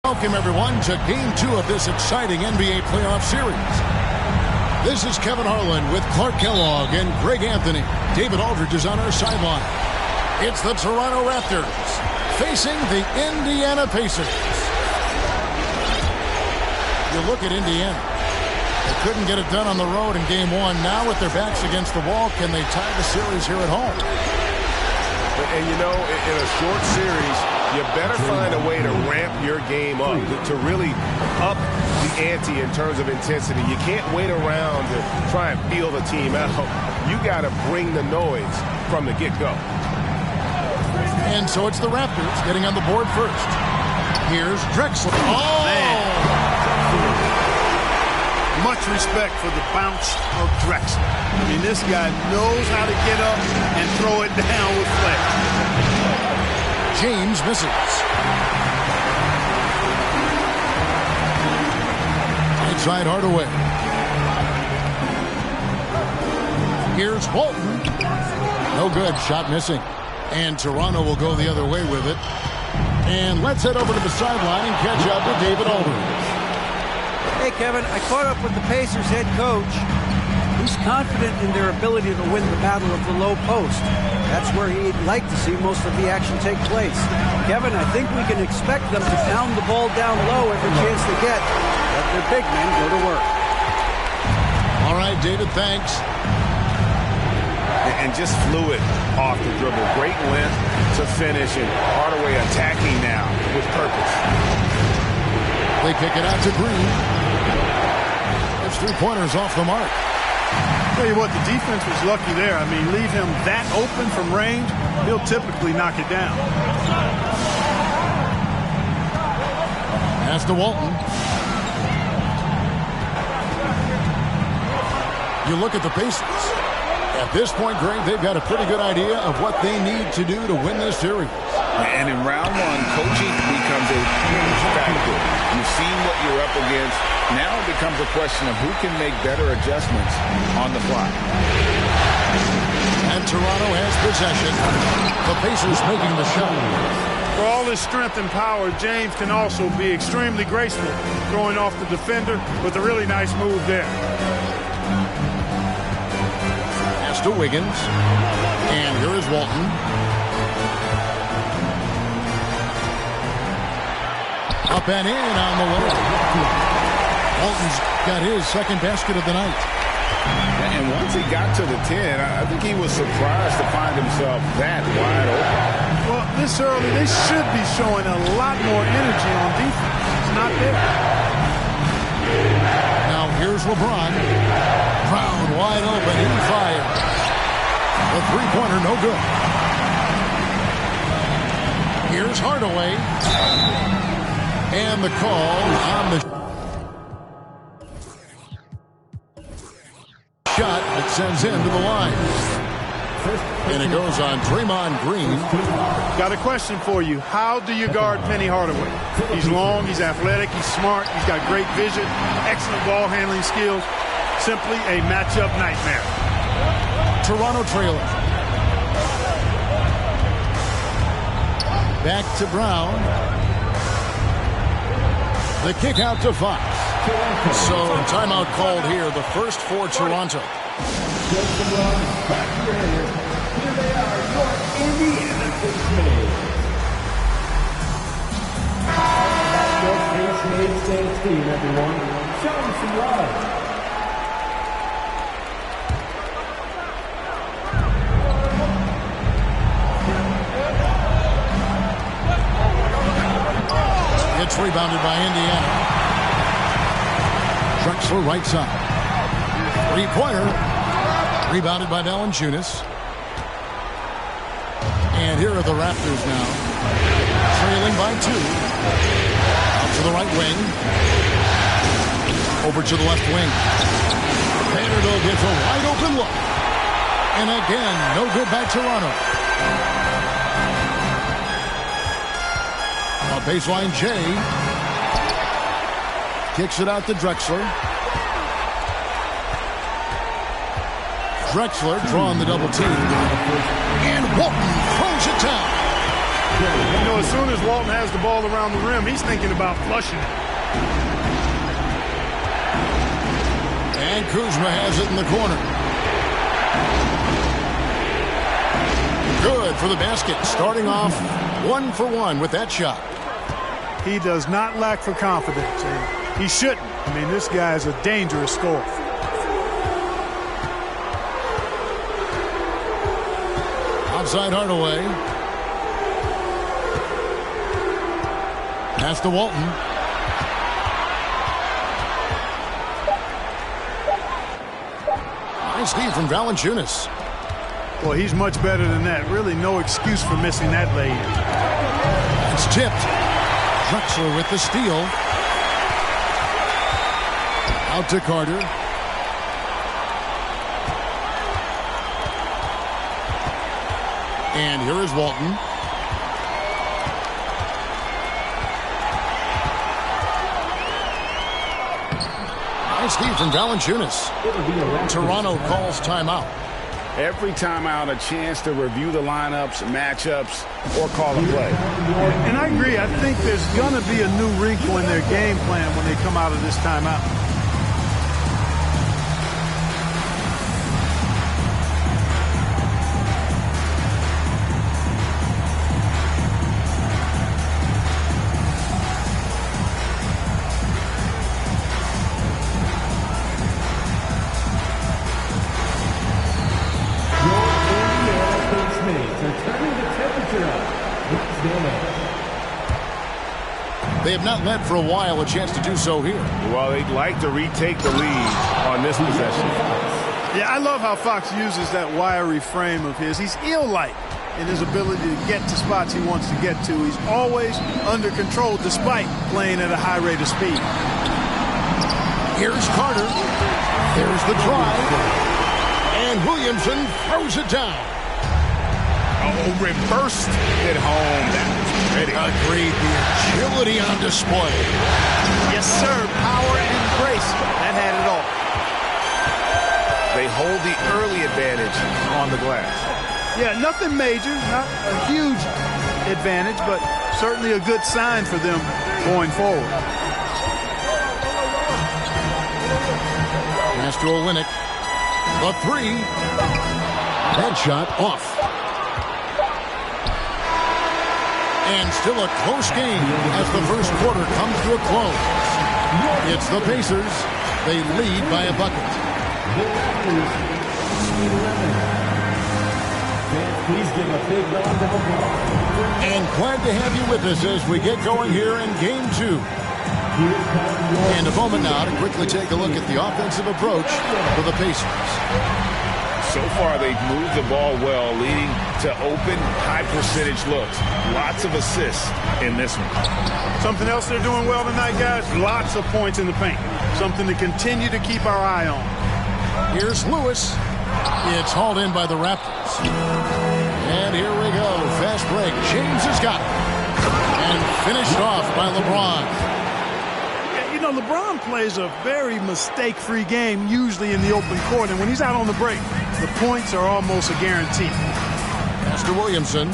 Welcome, everyone, to Game 2 of this exciting NBA playoff series. This is Kevin Harlan with Clark Kellogg and Greg Anthony. David Aldridge is on our sideline. It's the Toronto Raptors facing the Indiana Pacers. You look at Indiana. They couldn't get it done on the road in Game 1. Now with their backs against the wall, can they tie the series here at home? And you know, in a short series, you better find a way to ramp your game up, to really up the ante in terms of intensity. You can't wait around to try and feel the team out. You got to bring the noise from the get-go. And so it's the Raptors getting on the board first. Here's Drexler. Oh! Man. Much respect for the bounce of Drexler. I mean, this guy knows how to get up and throw it down with flair. James misses. Inside Hardaway. Here's Walton. No good. Shot missing. And Toronto will go the other way with it. And let's head over to the sideline and catch up with David Aldridge. Hey, Kevin, I caught up with the Pacers head coach. He's confident in their ability to win the battle of the low post. That's where he'd like to see most of the action take place. Kevin, I think we can expect them to pound the ball down low every chance they get. Let their big men go to work. All right, David, thanks. And just fluid off the dribble. Great length to finish, and Hardaway attacking now with purpose. They kick it out to Green. It's 3-pointers off the mark. Tell you what, the defense was lucky there. I mean, leave him that open from range, he'll typically knock it down. Pass to Walton. You look at the Pacers. At this point, Greg, they've got a pretty good idea of what they need to do to win this series. And in round one, coaching becomes a huge factor. You've seen what you're up against. Now it becomes a question of who can make better adjustments on the fly. And Toronto has possession. The Pacers making the shot. For all his strength and power, James can also be extremely graceful, throwing off the defender with a really nice move there. Pass to Wiggins. And here is Walton. Up and in on the way. Walton's got his second basket of the night. And once he got to the 10, I think he was surprised to find himself that wide open. Well, this early, they should be showing a lot more energy on defense. It's not there. Now here's LeBron. Brown wide open. He fires. The three-pointer no good. Here's Hardaway. And the call on the shot that sends him to the line. And it goes on Draymond Green. Got a question for you. How do you guard Penny Hardaway? He's long, he's athletic, he's smart, he's got great vision, excellent ball handling skills. Simply a matchup nightmare. Toronto trailing. Back to Brown. The kick out to Fox. So timeout called here, the first for Toronto. Here they are, your Indiana Pacers. Your Patriots team, everyone. Show them some love. It's rebounded by Indiana. Drexler right side. Three-pointer. Rebounded by Valanciunas. And here are the Raptors now. Trailing by 2. Out to the right wing. Over to the left wing. Vanderbilt gets a wide open look. And again, no good by Toronto. Baseline J. Kicks it out to Drexler. Drexler drawing the double team. And Walton throws it down. You know, as soon as Walton has the ball around the rim, he's thinking about flushing it. And Kuzma has it in the corner. Good for the basket. Starting off 1 for 1 with that shot. He does not lack for confidence, and he shouldn't. I mean, this guy is a dangerous scorer. Outside Hardaway. Pass to Walton. Nice D from Valanciunas. Well, he's much better than that. Really no excuse for missing that lay-in. It's tipped. Drexler with the steal. Out to Carter. And here is Walton. Nice D from Valanciunas. Toronto calls timeout. Every timeout, a chance to review the lineups, matchups, or call a play. And I agree. I think there's going to be a new wrinkle in their game plan when they come out of this timeout. They have not led for a while. A chance to do so here. Well, they'd like to retake the lead on this possession. Yeah, I love how Fox uses that wiry frame of his. He's eel-like in his ability to get to spots he wants to get to. He's always under control despite playing at a high rate of speed. Here's Carter. There's the drive. And Williamson throws it down. Oh, reversed it home. That was pretty. Agreed. The agility on display. Yes, sir. Power and grace. That had it all. They hold the early advantage on the glass. Yeah, nothing major. Not a huge advantage, but certainly a good sign for them going forward. Master Olynyk. The three. Headshot off. And still a close game as the first quarter comes to a close. It's the Pacers. They lead by a bucket. Please give a big round of applause. And glad to have you with us as we get going here in Game 2. And a moment now to quickly take a look at the offensive approach for the Pacers. So far, they've moved the ball well, leading to open, high-percentage looks. Lots of assists in this one. Something else they're doing well tonight, guys, lots of points in the paint. Something to continue to keep our eye on. Here's Lewis. It's hauled in by the Raptors. And here we go. Fast break. James has got it. And finished off by LeBron. You know, LeBron plays a very mistake-free game, usually in the open court. And when he's out on the break, the points are almost a guarantee. Master Williamson.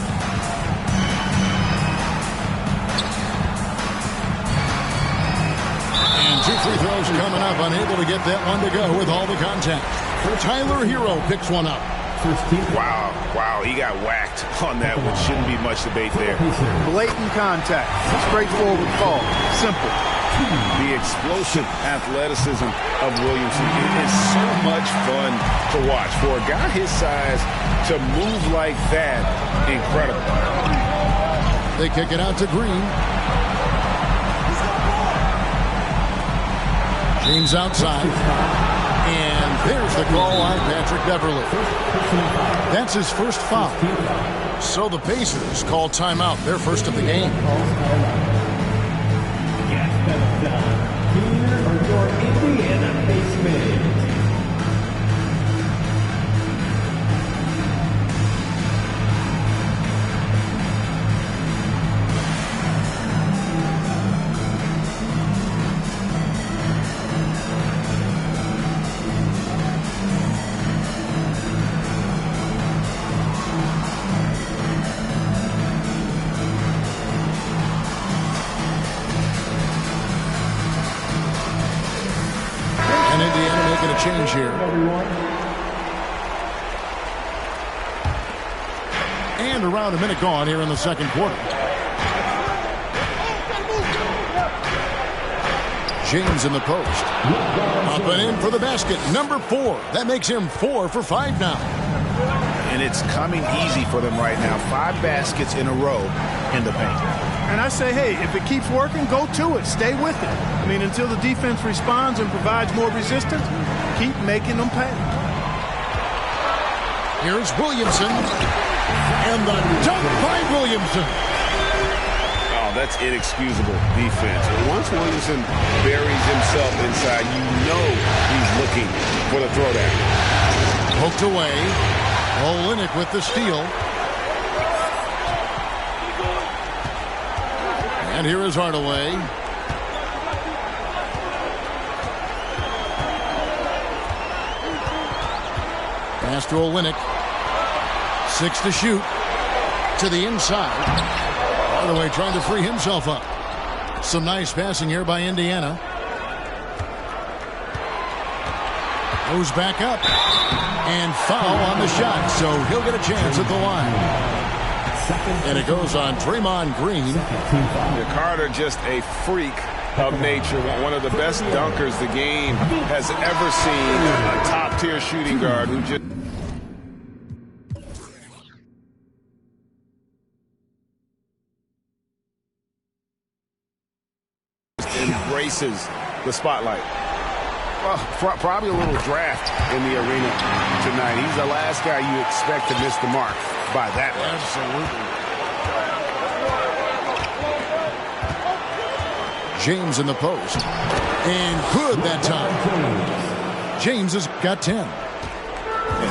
And 2 free throws coming up. Unable to get that one to go with all the contact. Tyler Hero picks one up. Wow, he got whacked on that one. Shouldn't be much debate there. Blatant contact. Straightforward call. Simple. The explosive athleticism of Williamson is so much fun to watch. For a guy his size to move like that, incredible. They kick it out to Green. James outside. And there's the call on Patrick Beverley. That's his first foul. So the Pacers call timeout, their first of the game. Here are your Indiana Pacers. And Indiana making a change here. And around a minute gone here in the second quarter. James in the post. Up and in for the basket. Number 4. That makes him 4 for 5 now. And it's coming easy for them right now. 5 baskets in a row in the paint. And I say, hey, if it keeps working, go to it. Stay with it. I mean, until the defense responds and provides more resistance, keep making them pay. Here's Williamson. And the dunk by Williamson. Oh, that's inexcusable defense. Once Williamson buries himself inside, you know he's looking for the throwdown. Poked away. Olynyk with the steal. And here is Hardaway. Pass to Olynyk. 6 to shoot. To the inside. Hardaway trying to free himself up. Some nice passing here by Indiana. Goes back up. And foul on the shot, so he'll get a chance at the line. And it goes on Draymond Green. Carter just a freak of nature. One of the best dunkers the game has ever seen. A top-tier shooting guard who just embraces the spotlight. Well, probably a little draft in the arena tonight. He's the last guy you expect to miss the mark by that much. Absolutely. James in the post. And good that time. James has got 10.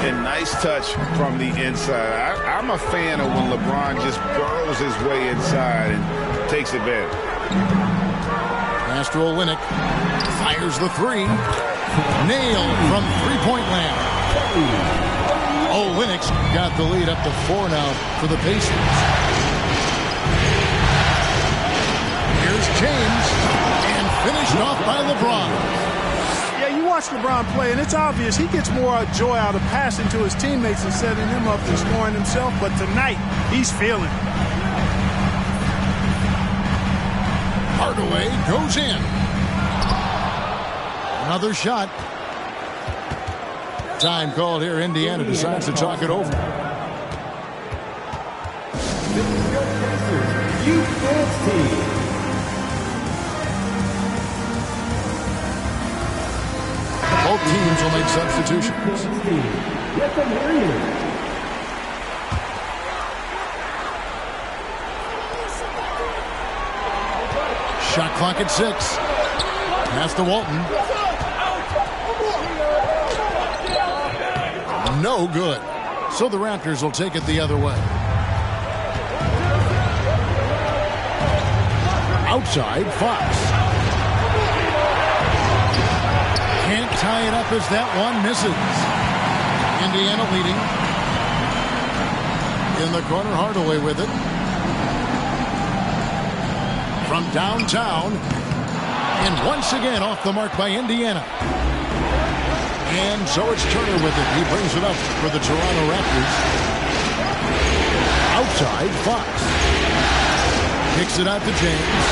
And nice touch from the inside. I'm a fan of when LeBron just burrows his way inside and takes advantage. Pass to Olynyk. Fires the 3. Nailed from three-point land. Olynyk's got the lead up to 4 now for the Pacers. Here's James. And finished off by LeBron. Yeah, you watch LeBron play, and it's obvious he gets more joy out of passing to his teammates and setting them up than scoring himself. But tonight, he's feeling it. Hardaway goes in. Another shot. Time called here. Indiana decides to talk it over. Both teams will make substitutions. Shot clock at 6. Pass to Walton. No good. So the Raptors will take it the other way. Outside, Fox. Can't tie it up as that one misses. Indiana leading. In the corner, Hardaway with it. From downtown. And once again off the mark by Indiana. And so it's Turner with it. He brings it up for the Toronto Raptors. Outside, Fox. Kicks it out to James.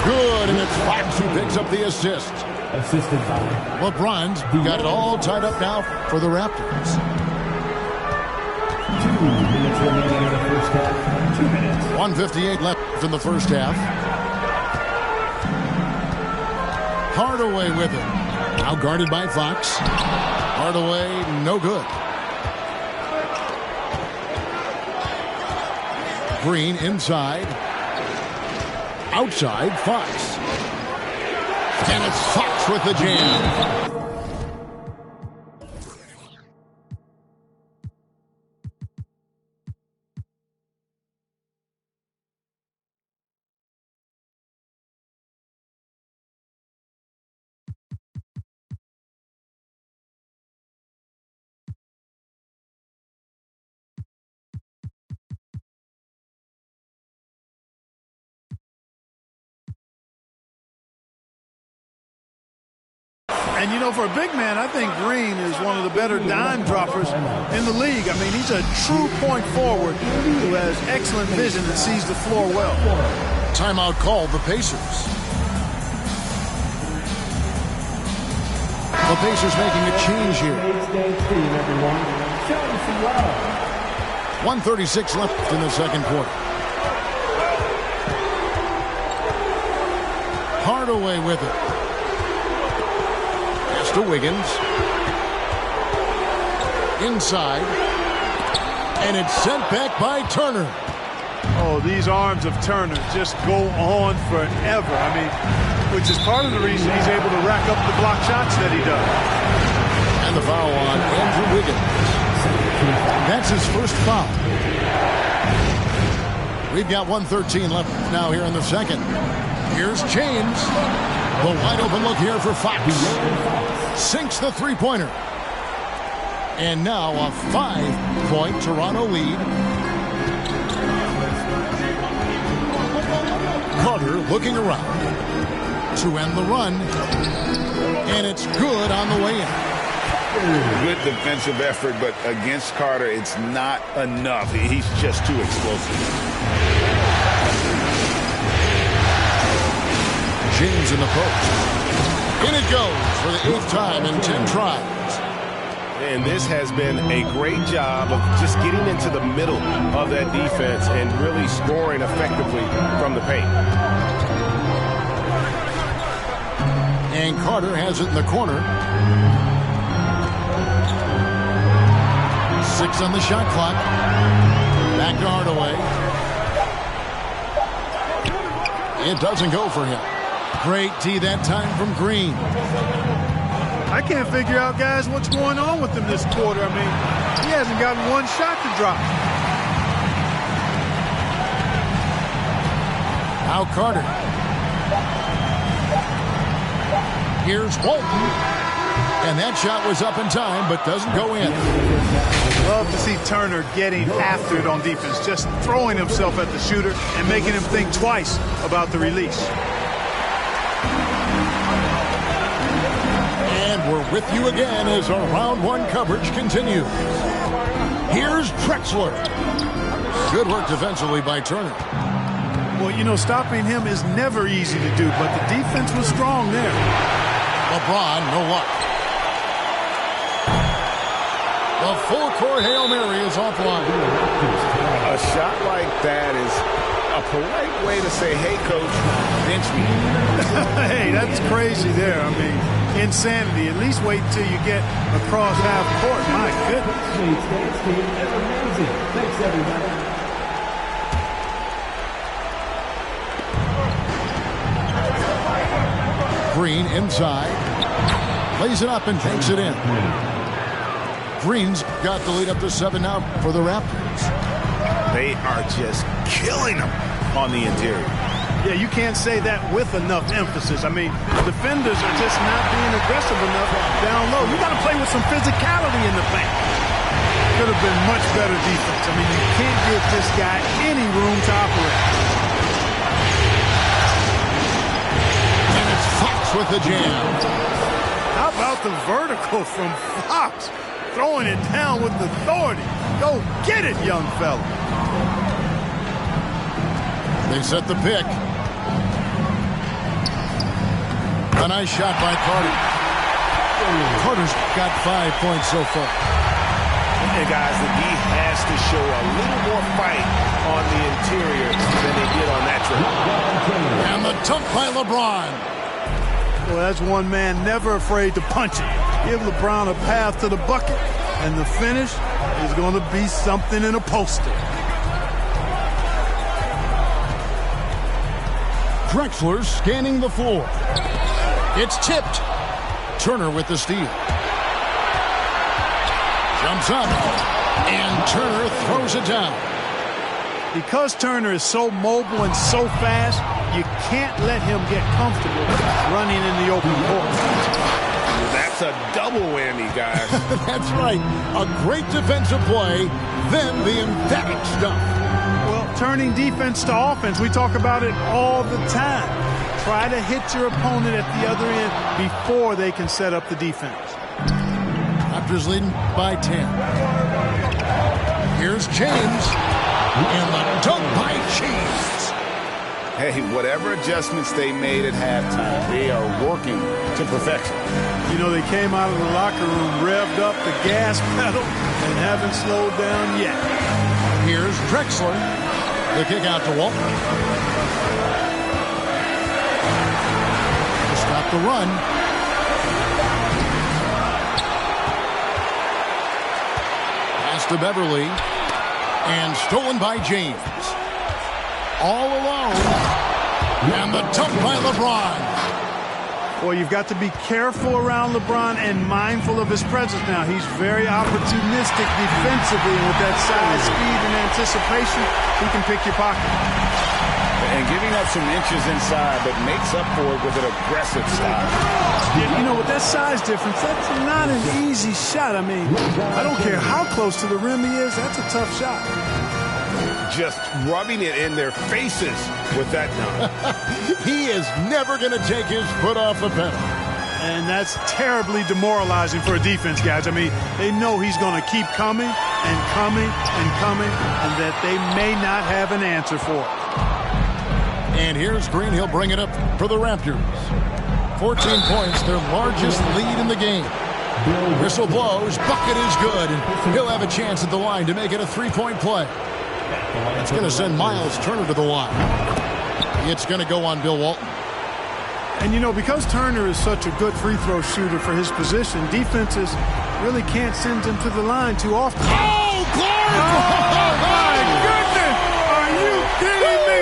Good, and it's Fox who picks up the assist. Assisted by LeBron's got it all tied up now for the Raptors. 2 minutes remaining in the first half. 2 minutes. 1:58 left in the first half. Hardaway with it. Now guarded by Fox. Hardaway, no good. Green inside. Outside, Fox. And it's Fox with the jam. And, you know, for a big man, I think Green is one of the better dime droppers in the league. I mean, he's a true point forward who has excellent vision and sees the floor well. Timeout called the Pacers. The Pacers making a change here. 1:36 left in the second quarter. Hardaway with it. Pass to Wiggins. Inside. And it's sent back by Turner. Oh, these arms of Turner just go on forever. I mean, which is part of the reason he's able to rack up the block shots that he does. And the foul on Andrew Wiggins. That's his first foul. We've got 1:13 left now here in the second. Here's James. The wide open look here for Fox. Sinks the three-pointer. And now a 5-point Toronto lead. Carter looking around to end the run. And it's good on the way in. Good defensive effort, but against Carter, it's not enough. He's just too explosive. James in the post. In it goes for the 8th time in 10 tries. And this has been a great job of just getting into the middle of that defense and really scoring effectively from the paint. And Carter has it in the corner. 6 on the shot clock. Back to Hardaway. It doesn't go for him. Great D that time from Green. I can't figure out, guys, what's going on with him this quarter. I mean, he hasn't gotten one shot to drop. Now Carter. Here's Walton. And that shot was up in time, but doesn't go in. Love to see Turner getting after it on defense, just throwing himself at the shooter and making him think twice about the release. And we're with you again as our round one coverage continues. Here's Drexler. Good work defensively by Turner. Well, you know, stopping him is never easy to do, but the defense was strong there. LeBron, no luck. The full court Hail Mary is offline. A shot like that is a polite way to say, hey, coach, bench me. Hey, that's crazy there. I mean, insanity. At least wait until you get across half court. My goodness. That's amazing. Thanks, everybody. Green inside. Lays it up and takes it in. Green's got the lead up to 7 now for the Raptors. They are just killing them on the interior. Yeah, you can't say that with enough emphasis. I mean, defenders are just not being aggressive enough down low. You got to play with some physicality in the paint. Could have been much better defense. I mean, you can't give this guy any room to operate. And it's Fox with the jam. How about the vertical from Fox? Throwing it down with authority. Go get it, young fella. They set the pick. A nice shot by Carter. Carter's got 5 points so far. And guys, the D has to show a little more fight on the interior than they did on that trip. And the dunk by LeBron. Well, that's one man never afraid to punch it. Give LeBron a path to the bucket, and the finish is going to be something in a poster. Drexler scanning the floor. It's tipped. Turner with the steal. Jumps up, and Turner throws it down. Because Turner is so mobile and so fast, you can't let him get comfortable running in the open court. That's a double whammy, guys. That's right. A great defensive play, then the emphatic stuff. Well, turning defense to offense, we talk about it all the time. Try to hit your opponent at the other end before they can set up the defense. Raptors leading by 10. Here's James. And the dunk by James. Hey, whatever adjustments they made at halftime, they are working to perfection. You know, they came out of the locker room, revved up the gas pedal, and haven't slowed down yet. Here's Drexler. The kick out to Walton. To stop the run. Pass to Beverly. And stolen by James. All alone. And the dunk by LeBron. Well, you've got to be careful around LeBron and mindful of his presence now. He's very opportunistic defensively, and with that size, speed, and anticipation, he can pick your pocket. And giving up some inches inside, but makes up for it with an aggressive style. You know, with that size difference, that's not an easy shot. I mean, I don't care how close to the rim he is, that's a tough shot. Just rubbing it in their faces with that dunk. He is never going to take his foot off the pedal. And that's terribly demoralizing for a defense, guys. I mean, they know he's going to keep coming and coming and coming, and that they may not have an answer for it. And here's Green. He'll bring it up for the Raptors. 14 points, their largest lead in the game. Whistle blows, bucket is good, and he'll have a chance at the line to make it a three-point play. It's going to send Miles Turner to the line. It's going to go on Bill Walton. And, you know, because Turner is such a good free throw shooter for his position, defenses really can't send him to the line too often. Oh, Clark! Oh, my goodness! Are you kidding me?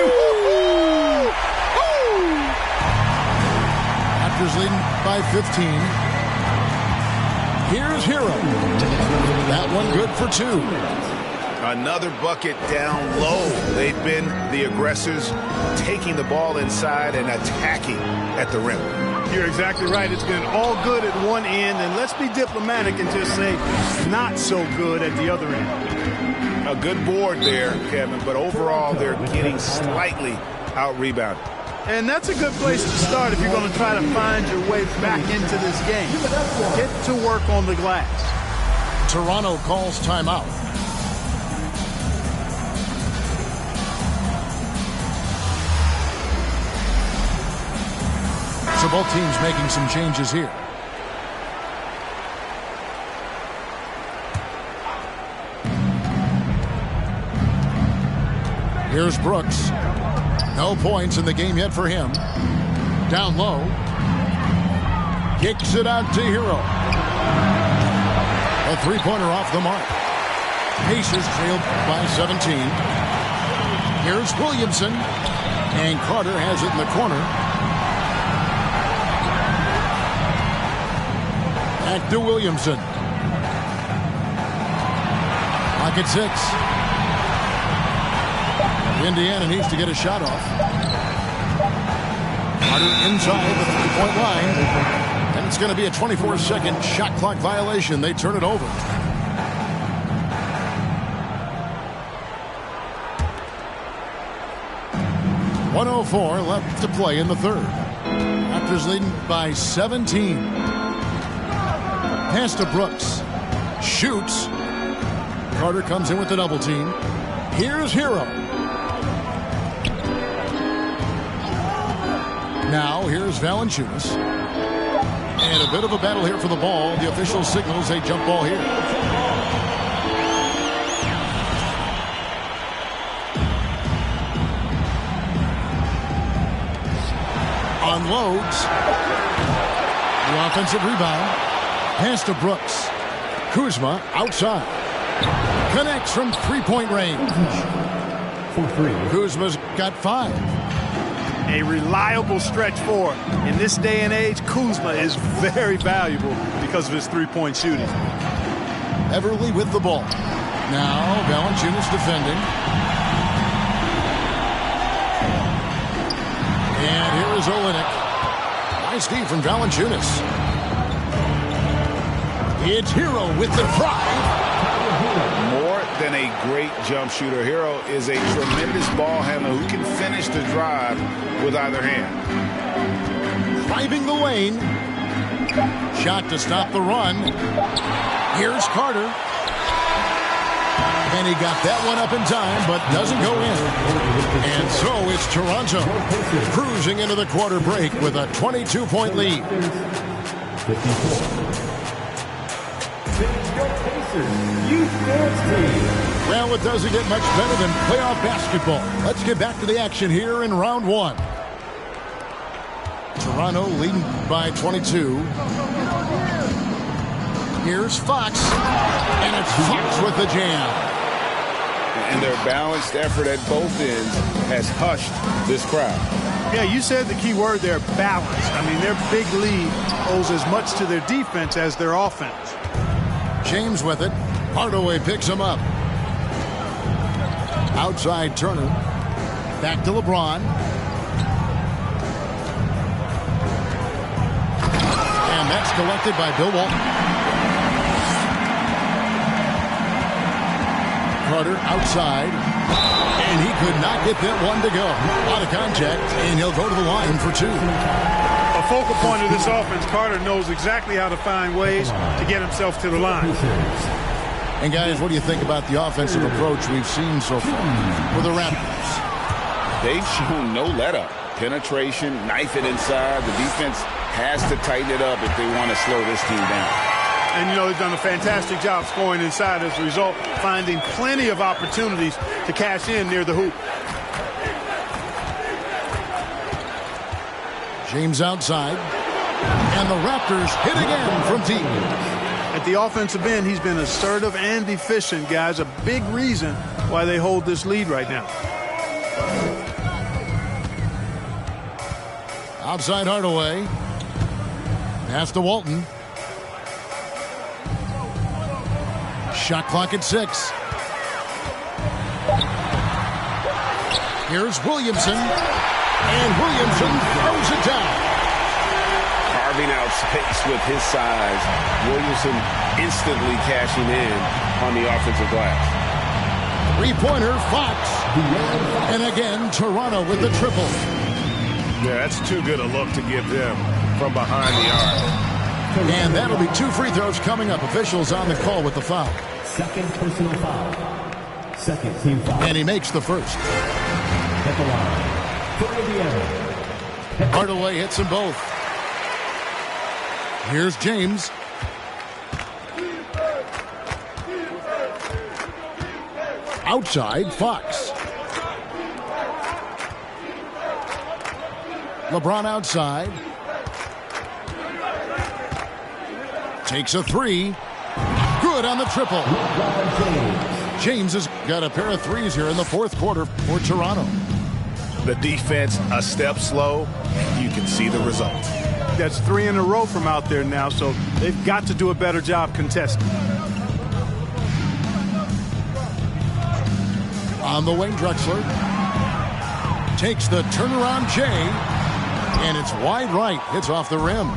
Raptors leading by 15. Here's Hero. That one good for two. Another bucket down low. They've been the aggressors, taking the ball inside and attacking at the rim. You're exactly right. It's been all good at one end, and let's be diplomatic and just say not so good at the other end. A good board there, Kevin, but overall they're getting slightly out-rebounded. And that's a good place to start if you're going to try to find your way back into this game. Get to work on the glass. Toronto calls timeout. So both teams making some changes here. Here's Brooks. No points in the game yet for him. Down low. Kicks it out to Hero. A three-pointer off the mark. Pacers trailed by 17. Here's Williamson. And Carter has it in the corner. Back to Williamson. Pocket six. Indiana needs to get a shot off. Carter inside the three-point line. And it's going to be a 24-second shot clock violation. They turn it over. .104 left to play in the third. Raptors leading by 17. Pass to Brooks. Shoots. Carter comes in with the double team. Here's Hero. Now here's Valanciunas. And a bit of a battle here for the ball. The official signals a jump ball here. Unloads. The offensive rebound. Pass to Brooks. Kuzma outside. Connects from three-point range. Kuzma's got 5. A reliable stretch four. In this day and age, Kuzma is very valuable because of his three-point shooting. Everly with the ball. Now Valanciunas defending. And here is Olynyk. Nice D from Valanciunas. It's Hero with the drive. More than a great jump shooter, Hero is a tremendous ball handler who can finish the drive with either hand. driving the lane. Shot to stop the run. Here's Carter. And he got that one up in time, but doesn't go in. And so it's Toronto cruising into the quarter break with a 22-point lead. 54. Youth Dance Team. Well, it doesn't get much better than playoff basketball. Let's get back to the action here in round one. Toronto leading by 22. Here's Fox. And it's Fox with the jam. And their balanced effort at both ends has hushed this crowd. Yeah, you said the key word there, balance. I mean, their big lead owes as much to their defense as their offense. James with it. Hardaway picks him up. Outside Turner. Back to LeBron. And that's collected by Bill Walton. Carter outside. And he could not get that one to go. Out of contact, and he'll go to the line for two. A focal point of this offense, Carter knows exactly how to find ways to get himself to the line. And guys, what do you think about the offensive approach we've seen so far for the Raptors? They've shown no let-up. Penetration, knife it inside. The defense has to tighten it up if they want to slow this team down. And, you know, they've done a fantastic job scoring inside as a result, finding plenty of opportunities to cash in near the hoop. James outside. And the Raptors hit again from deep. At the offensive end, he's been assertive and efficient, guys. A big reason why they hold this lead right now. Outside Hardaway. Pass to Walton. Shot clock at 6. Here's Williamson. And Williamson throws it down. Carving out space with his size. Williamson instantly cashing in on the offensive glass. Three-pointer, Fox. And again, Toronto with the triple. Yeah, that's too good a look to give them from behind the arc. And that'll be 2 free throws coming up. Officials on the call with the foul. Second personal foul. Second team foul. And he makes the first. At the line for Indiana. Hardaway hits them both. Here's James. Outside, Fox. LeBron outside. Takes a three. Good on the triple. James has got a pair of threes here in the fourth quarter for Toronto. The defense a step slow. You can see the result. That's 3 in a row from out there now, so they've got to do a better job contesting. On the wing, Drexler takes the turnaround J, and it's wide right. Hits off the rim.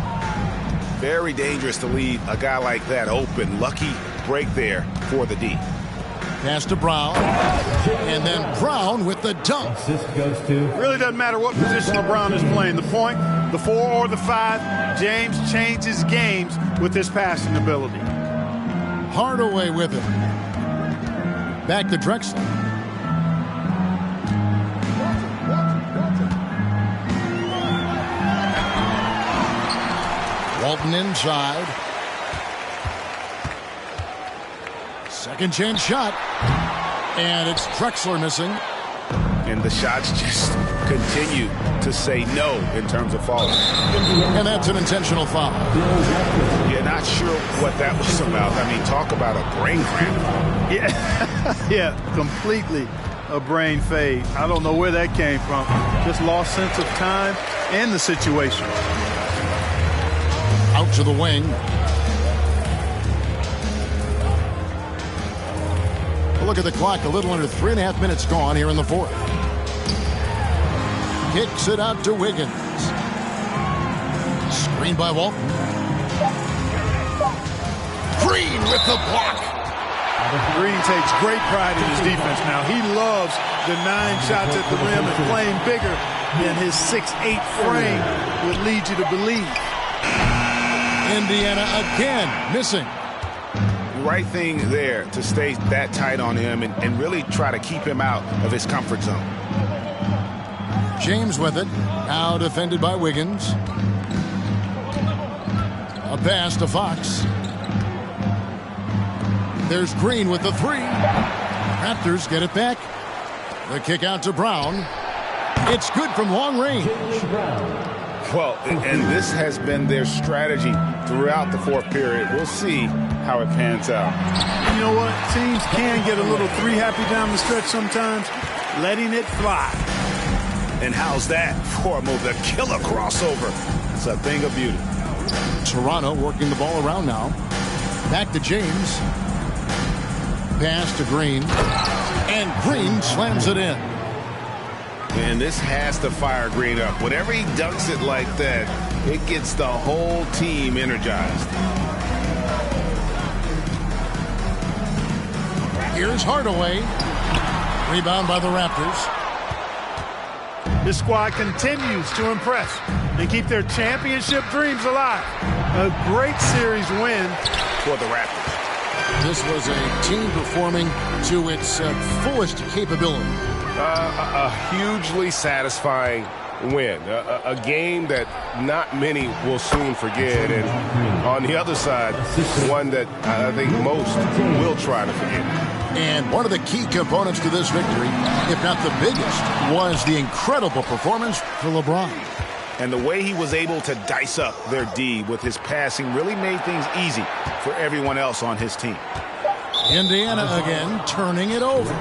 Very dangerous to leave a guy like that open. Lucky break there for the D. Pass to Brown, and then Brown with the dunk. Assist goes to. Really doesn't matter what position LeBron is playing. The point, the 4 or the 5, James changes games with his passing ability. Hardaway with it. Back to Drexler. Walton inside. Second chance shot. And it's Drexler missing. And the shots just continue to say no in terms of falling. And that's an intentional foul. You're not sure what that was about. I mean, talk about a brain cramp. Yeah, yeah, completely a brain fade. I don't know where that came from. Just lost sense of time and the situation. Out to the wing. Look at the clock. A little under 3.5 minutes gone here in the fourth. Kicks it out to Wiggins. Screen by Walton. Green with the block. Green takes great pride in his defense now. He loves the 9 shots at the rim and playing bigger than his 6'8" frame would lead you to believe. Indiana again missing. Right thing there to stay that tight on him and really try to keep him out of his comfort zone. James with it. Now defended by Wiggins. A pass to Fox. There's Green with the three. Raptors get it back. The kick out to Brown. It's good from long range. Well, and this has been their strategy throughout the fourth period. We'll see how it pans out. You know what? Teams can get a little three-happy down the stretch sometimes, letting it fly. And how's that for a move? The killer crossover. It's a thing of beauty. Toronto working the ball around now. Back to James. Pass to Green. And Green slams it in. And this has to fire Green up. Whenever he dunks it like that, it gets the whole team energized. Here's Hardaway. Rebound by the Raptors. This squad continues to impress and keep their championship dreams alive. A great series win for the Raptors. This was a team performing to its fullest capability. A hugely satisfying win. A game that not many will soon forget. And on the other side, one that I think most will try to forget. And one of the key components to this victory, if not the biggest, was the incredible performance for LeBron. And the way he was able to dice up their D with his passing really made things easy for everyone else on his team. Indiana again turning it over.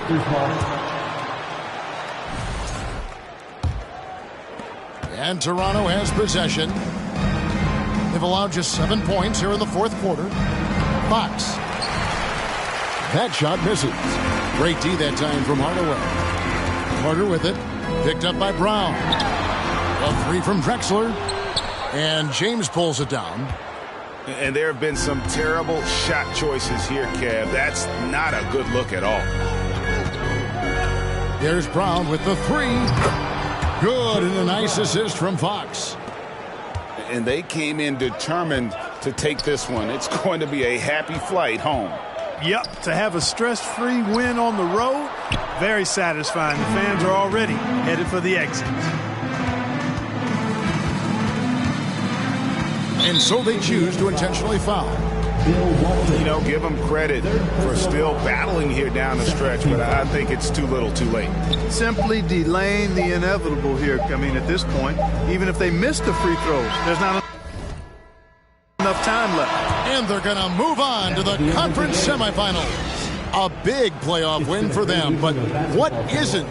And Toronto has possession. They've allowed just 7 points here in the fourth quarter. Fox. That shot misses. Great D that time from Hardaway. Carter with it. Picked up by Brown. A three from Drexler. And James pulls it down. And there have been some terrible shot choices here, Kev. That's not a good look at all. There's Brown with the three. Good, and a nice assist from Fox. And they came in determined to take this one. It's going to be a happy flight home. Yep, to have a stress-free win on the road, very satisfying. The fans are already headed for the exits. And so they choose to intentionally foul. You know, give them credit for still battling here down the stretch, but I think it's too little too late. Simply delaying the inevitable here. I mean, at this point, even if they miss the free throws, there's not enough time left. And they're going to move on to the conference semifinals. A big playoff win for them, but what isn't